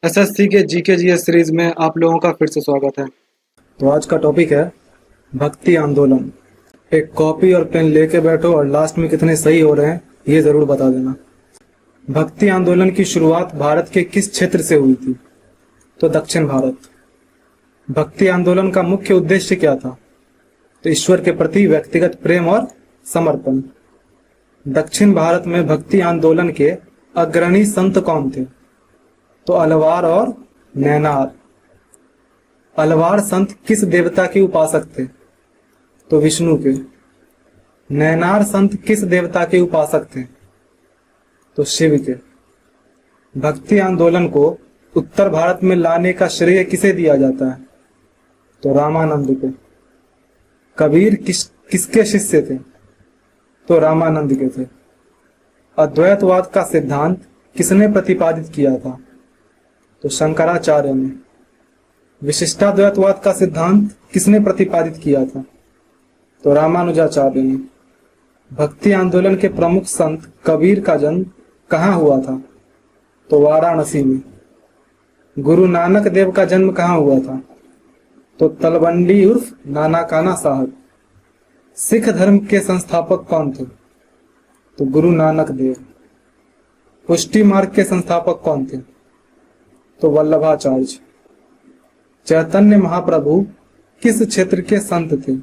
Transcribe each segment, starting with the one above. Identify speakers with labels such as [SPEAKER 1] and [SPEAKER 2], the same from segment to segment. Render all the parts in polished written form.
[SPEAKER 1] SSC के GK GS series में आप लोगों का फिर से स्वागत है। तो आज का टॉपिक है भक्ति आंदोलन। एक कॉपी और पेन लेके बैठो और लास्ट में कितने सही हो रहे हैं ये जरूर बता देना। भक्ति आंदोलन की शुरुआत भारत के किस क्षेत्र से हुई थी? तो दक्षिण भारत। भक्ति आंदोलन का मुख्य उद्देश्य क्या था? तो ईश्वर के प्रति व्यक्तिगत प्रेम और समर्पण। दक्षिण भारत में भक्ति आंदोलन के अग्रणी संत कौन थे? तो अलवार और नैनार। अलवार संत किस देवता के उपासक थे? तो विष्णु के। नैनार संत किस देवता के उपासक थे? तो शिव के। भक्ति आंदोलन को उत्तर भारत में लाने का श्रेय किसे दिया जाता है? तो रामानंद को। कबीर किसके शिष्य थे? तो रामानंद के थे। अद्वैतवाद का सिद्धांत किसने प्रतिपादित किया था? तो शंकराचार्य ने। विशिष्टाद्वैतवाद का सिद्धांत किसने प्रतिपादित किया था? तो रामानुजाचार्य ने। भक्ति आंदोलन के प्रमुख संत कबीर का जन्म कहाँ हुआ था? तो वाराणसी में। गुरु नानक देव का जन्म कहाँ हुआ था? तो तलवंडी उर्फ नानाकाना साहब। सिख धर्म के संस्थापक कौन थे? तो गुरु नानक देव। पुष्टि मार्ग के संस्थापक कौन थे? तो वल्लभाचार्य। चैतन्य महाप्रभु किस क्षेत्र के संत थे?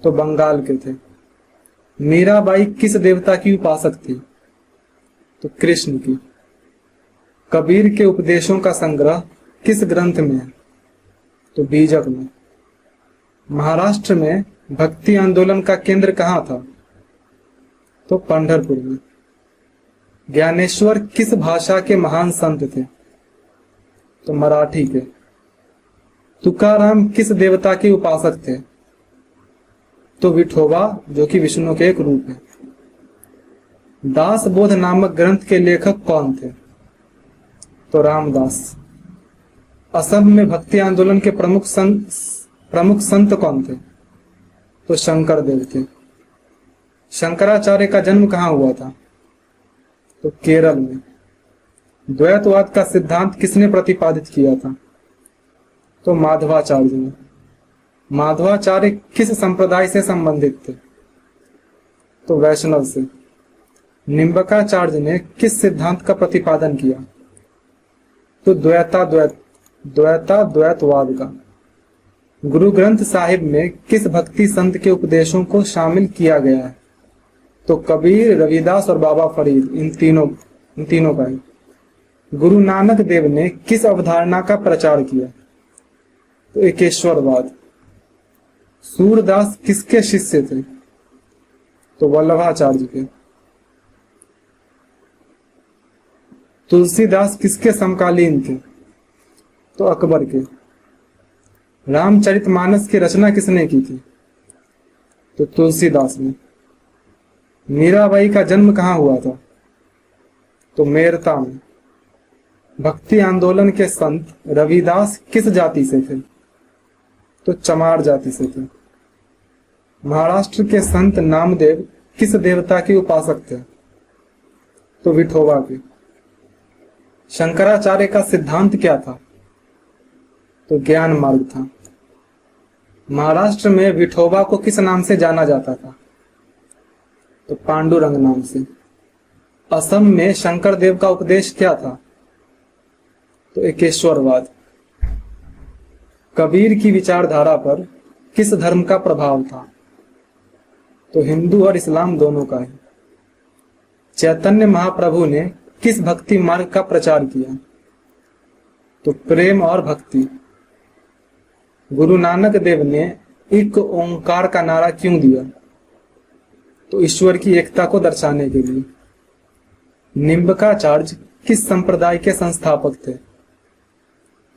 [SPEAKER 1] तो बंगाल के थे। मीराबाई किस देवता की उपासक थी? तो कृष्ण की। कबीर के उपदेशों का संग्रह किस ग्रंथ में है? तो बीजक में। महाराष्ट्र में भक्ति आंदोलन का केंद्र कहाँ था? तो पंढरपुर में। ज्ञानेश्वर किस भाषा के महान संत थे? तो मराठी के। तुकाराम किस देवता के उपासक थे? तो विठोबा, जो कि विष्णु के एक रूप है। दास बोध नामक ग्रंथ के लेखक कौन थे? तो रामदास। असम में भक्ति आंदोलन के प्रमुख संत कौन थे? तो शंकर देव थे। शंकराचार्य का जन्म कहाँ हुआ था? तो केरल में। द्वैतवाद का सिद्धांत किसने प्रतिपादित किया था? तो माधवाचार्य ने। माधवाचार्य किस संप्रदाय से संबंधित थे? तो वैष्णव से। निम्बकाचार्य ने किस सिद्धांत का प्रतिपादन किया? तो द्वैतवाद का। गुरु ग्रंथ साहिब में किस भक्ति संत के उपदेशों को शामिल किया गया है? तो कबीर, रविदास और बाबा फरीद। इन तीनों का ही। गुरु नानक देव ने किस अवधारणा का प्रचार किया? तो एकेश्वरवाद। सूरदास किसके शिष्य थे? तो वल्लभाचार्य के। तुलसीदास किसके समकालीन थे? तो अकबर के। रामचरितमानस की रचना किसने की थी? तो तुलसीदास ने। मीराबाई का जन्म कहाँ हुआ था? तो मेरता में। भक्ति आंदोलन के संत रविदास किस जाति से थे? तो चमार जाति से थे। महाराष्ट्र के संत नामदेव किस देवता के उपासक थे? तो विठोबा के। शंकराचार्य का सिद्धांत क्या था? तो ज्ञान मार्ग था। महाराष्ट्र में विठोबा को किस नाम से जाना जाता था? तो पांडुरंग नाम से। असम में शंकर देव का उपदेश क्या था? तो एकेश्वरवाद। कबीर की विचारधारा पर किस धर्म का प्रभाव था? तो हिंदू और इस्लाम दोनों का है। चैतन्य महाप्रभु ने किस भक्ति मार्ग का प्रचार किया? तो प्रेम और भक्ति। गुरु नानक देव ने एक ओंकार का नारा क्यों दिया? तो ईश्वर की एकता को दर्शाने के लिए। निम्बकाचार्य किस संप्रदाय के संस्थापक थे?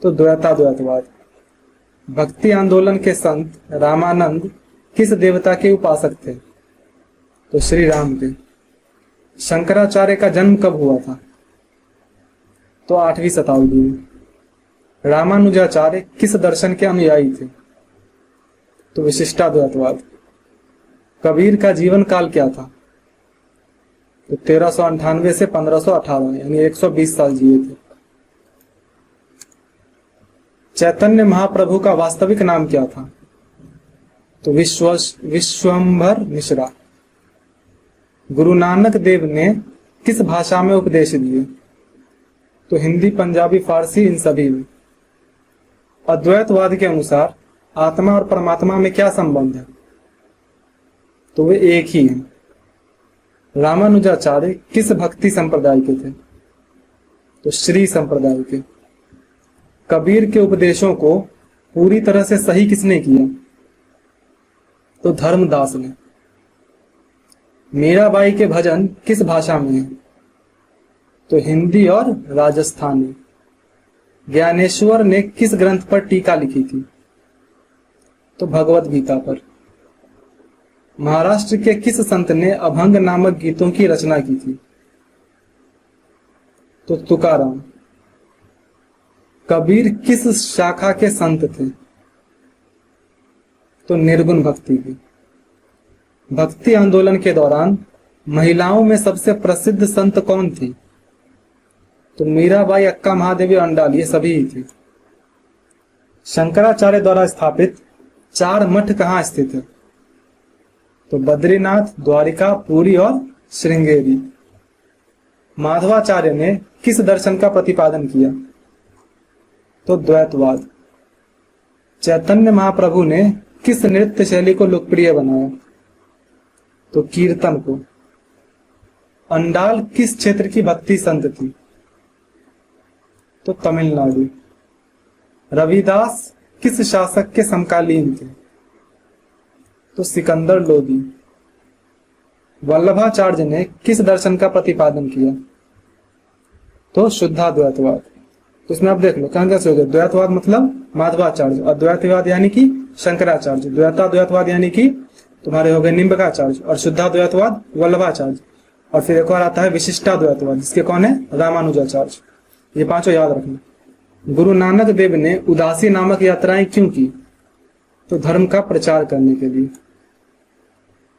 [SPEAKER 1] तो द्वैतवाद। भक्ति आंदोलन के संत रामानंद किस देवता के उपासक थे? तो श्री राम के। शंकराचार्य का जन्म कब हुआ था? तो 8वीं शताब्दी में। रामानुजाचार्य किस दर्शन के अनुयायी थे? तो विशिष्टाद्वैतवाद। कबीर का जीवन काल क्या था? तो 1398 से 1518, यानी 120 साल जिए थे। चैतन्य महाप्रभु का वास्तविक नाम क्या था? तो विश्वंभर मिश्रा। गुरु नानक देव ने किस भाषा में उपदेश दिए? तो हिंदी, पंजाबी, फारसी, इन सभी में। अद्वैतवाद के अनुसार आत्मा और परमात्मा में क्या संबंध है? तो वे एक ही हैं। रामानुजाचार्य किस भक्ति संप्रदाय के थे? तो श्री संप्रदाय के। कबीर के उपदेशों को पूरी तरह से सही किसने किया? तो धर्मदास ने। मीराबाई के भजन किस भाषा में हैं? तो हिंदी और राजस्थानी। ज्ञानेश्वर ने किस ग्रंथ पर टीका लिखी थी? तो भगवत गीता पर। महाराष्ट्र के किस संत ने अभंग नामक गीतों की रचना की थी? तो तुकाराम। कबीर किस शाखा के संत थे? तो निर्गुण भक्ति की। भक्ति आंदोलन के दौरान महिलाओं में सबसे प्रसिद्ध संत कौन थी? तो मीराबाई, अक्का महादेवी, अंडाल, ये सभी ही थे। शंकराचार्य द्वारा स्थापित 4 मठ कहाँ स्थित है? तो बद्रीनाथ, द्वारिका, पुरी और श्रृंगेरी। माधवाचार्य ने किस दर्शन का प्रतिपादन किया? तो द्वैतवाद। चैतन्य महाप्रभु ने किस नृत्य शैली को लोकप्रिय बनाया? तो कीर्तन को। अंडाल किस क्षेत्र की भक्ति संत थी? तो तमिलनाडु। रविदास किस शासक के समकालीन थे? तो सिकंदर लोदी। वल्लभाचार्य ने किस दर्शन का प्रतिपादन किया? तो शुद्धाद्वैतवाद। तो इसमें आप देख लो कहां कैसे हो गया। द्वैतवाद मतलब माधवाचार्य, अद्वैतवाद यानी कि शंकराचार्य, द्वैताद्वैतवाद यानी कि तुम्हारे हो गए निम्बकाचार्य, और शुद्धाद्वैतवाद वल्लभाचार्य। और फिर एक और आता है विशिष्टाद्वैतवाद, जिसके कौन है? रामानुजाचार्य। ये पांचों याद रखना। गुरु नानक देव ने उदासी नामक यात्राएं क्यों की? तो धर्म का प्रचार करने के लिए।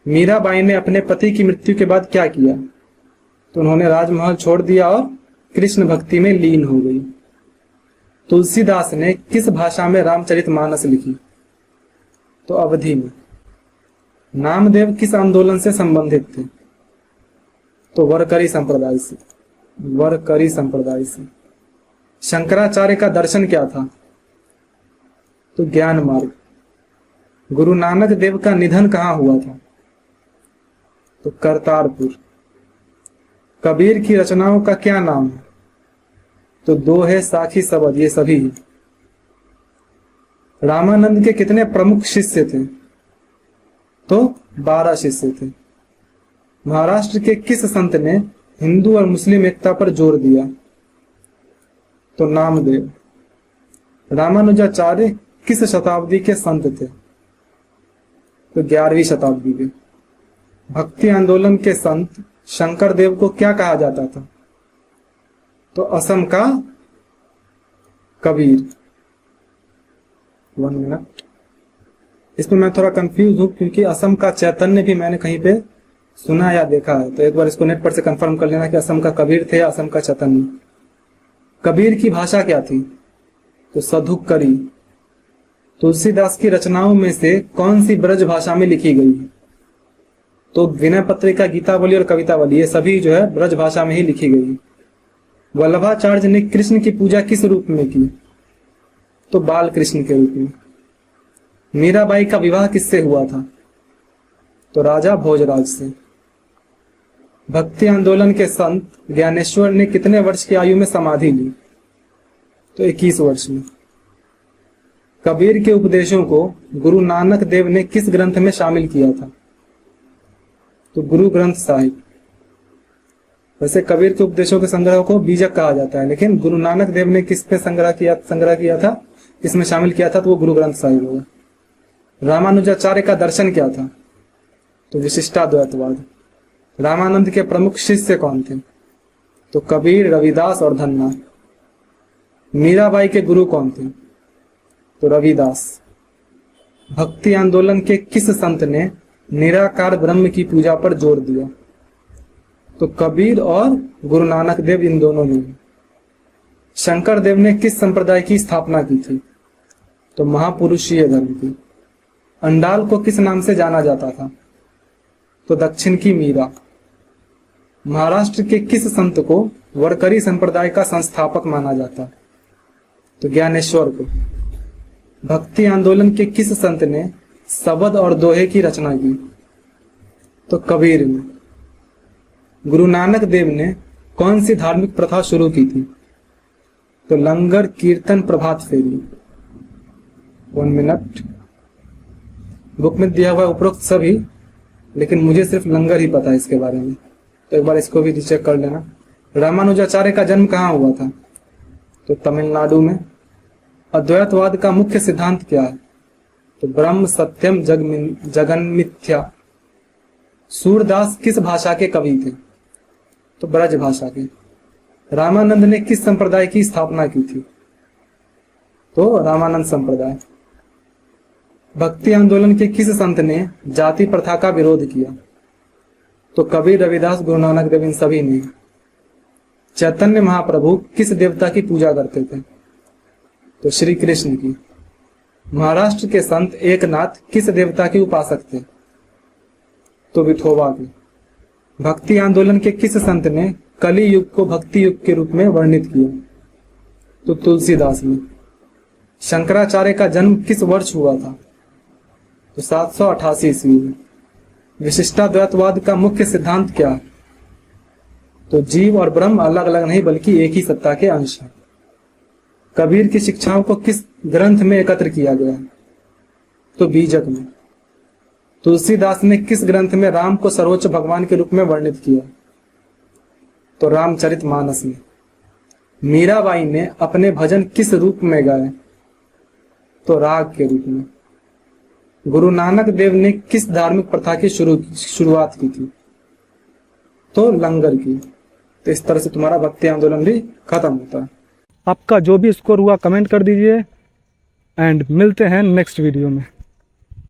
[SPEAKER 1] मीराबाई ने अपने पति की मृत्यु के बाद क्या किया? तो उन्होंने राजमहल छोड़ दिया और कृष्ण भक्ति में लीन हो गई। तुलसीदास ने किस भाषा में रामचरितमानस लिखी? तो अवधी में। नामदेव किस आंदोलन से संबंधित थे? तो वरकरी संप्रदाय से। वरकरी संप्रदाय से। शंकराचार्य का दर्शन क्या था? तो ज्ञान मार्ग। गुरु नानक देव का निधन कहां हुआ था? तो करतारपुर। कबीर की रचनाओं का क्या नाम है? तो दोहे, साखी, सबद, ये सभी। रामानंद के कितने प्रमुख शिष्य थे? तो 12 शिष्य थे। महाराष्ट्र के किस संत ने हिंदू और मुस्लिम एकता पर जोर दिया? तो नामदेव। रामानुजाचार्य किस शताब्दी के संत थे? तो 11वीं शताब्दी के। भक्ति आंदोलन के संत शंकर देव को क्या कहा जाता था? तो असम का कबीर। 1 मिनट, इसमें मैं थोड़ा कंफ्यूज हूं क्योंकि असम का चैतन्य भी मैंने कहीं पे सुना या देखा है, तो एक बार इसको नेट पर से कंफर्म कर लेना कि असम का कबीर थे या असम का चैतन्य। कबीर की भाषा क्या थी? तो सधुक्करी। तुलसीदास की रचनाओं में से कौन सी ब्रज भाषा में लिखी गई है? तो विनय पत्रिका, गीतावली और कवितावली, ये सभी जो है ब्रज भाषा में ही लिखी गई है। वल्लभाचार्य ने कृष्ण की पूजा किस रूप में की? तो बाल कृष्ण के रूप में। मीराबाई का विवाह किससे हुआ था? तो राजा भोजराज से। भक्ति आंदोलन के संत ज्ञानेश्वर ने कितने वर्ष की आयु में समाधि ली? तो 21 वर्ष में। कबीर के उपदेशों को गुरु नानक देव ने किस ग्रंथ में शामिल किया था? तो गुरु ग्रंथ साहिब। वैसे कबीर के उपदेशों के संग्रह को बीजक कहा जाता है, लेकिन गुरु नानक देव ने किस पे संग्रह किया था, किसमें शामिल किया था? तो वो गुरु ग्रंथ साहिब होगा। रामानुजाचार्य का दर्शन क्या था? तो विशिष्टाद्वैतवाद। रामानंद के प्रमुख शिष्य कौन थे? तो कबीर, रविदास और धन्ना। मीराबाई के गुरु कौन थे? तो रविदास। भक्ति आंदोलन के किस संत ने निराकार ब्रह्म की पूजा पर जोर दिया? तो कबीर और गुरु नानक देव, इन दोनों ने। शंकर देव ने किस संप्रदाय की स्थापना की थी? तो महापुरुषीय धर्म की। अंडाल को किस नाम से जाना जाता था? तो दक्षिण की मीरा। महाराष्ट्र के किस संत को वरकरी संप्रदाय का संस्थापक माना जाता? तो ज्ञानेश्वर को। भक्ति आंदोलन के किस संत ने शबद और दोहे की रचना की? तो कबीर ने। गुरु नानक देव ने कौन सी धार्मिक प्रथा शुरू की थी? तो लंगर, कीर्तन, प्रभात फेरी। 1 मिनट। बुक में दिया हुआ उपरोक्त सभी, लेकिन मुझे सिर्फ लंगर ही पता है इसके बारे में, तो एक बार इसको भी चेक कर लेना। रामानुजाचार्य का जन्म कहाँ हुआ था? तो तमिलनाडु में। अद्वैतवाद का मुख्य सिद्धांत क्या है? तो ब्रह्म, सत्यम, जगन मिथ्या। सूरदास किस भाषा के कवि थे? तो ब्रज भाषा के। रामानंद ने किस संप्रदाय की स्थापना की थी? तो रामानंद संप्रदाय। भक्ति आंदोलन के किस संत ने जाति प्रथा का विरोध किया? तो कबीर, रविदास, गुरु नानक देव, इन सभी ने। चैतन्य महाप्रभु किस देवता की पूजा करते थे? तो श्री कृष्ण की। महाराष्ट्र के संत एकनाथ किस देवता के उपासक थे? तो विठोबा के। भक्ति आंदोलन के किस संत ने कली युग को भक्ति युग के रूप में वर्णित किया? तो तुलसीदास ने। शंकराचार्य का जन्म किस वर्ष हुआ था? तो 788 ईस्वी में। विशिष्टाद्वैतवाद का मुख्य सिद्धांत क्या है? तो जीव और ब्रह्म अलग अलग नहीं बल्कि एक ही सत्ता के अंश हैं। कबीर की शिक्षाओं को किस ग्रंथ में एकत्र किया गया है? तो बीजक में। तुलसीदास ने किस ग्रंथ में राम को सर्वोच्च भगवान के रूप में वर्णित किया? तो रामचरितमानस में। मीराबाई ने अपने भजन किस रूप में गाए? तो राग के रूप में। गुरु नानक देव ने किस धार्मिक प्रथा की शुरुआत की थी? तो लंगर की। तो इस तरह से तुम्हारा भक्ति आंदोलन भी खत्म होता है। आपका जो भी स्कोर हुआ कमेंट कर दीजिए एंड मिलते हैं नेक्स्ट वीडियो में।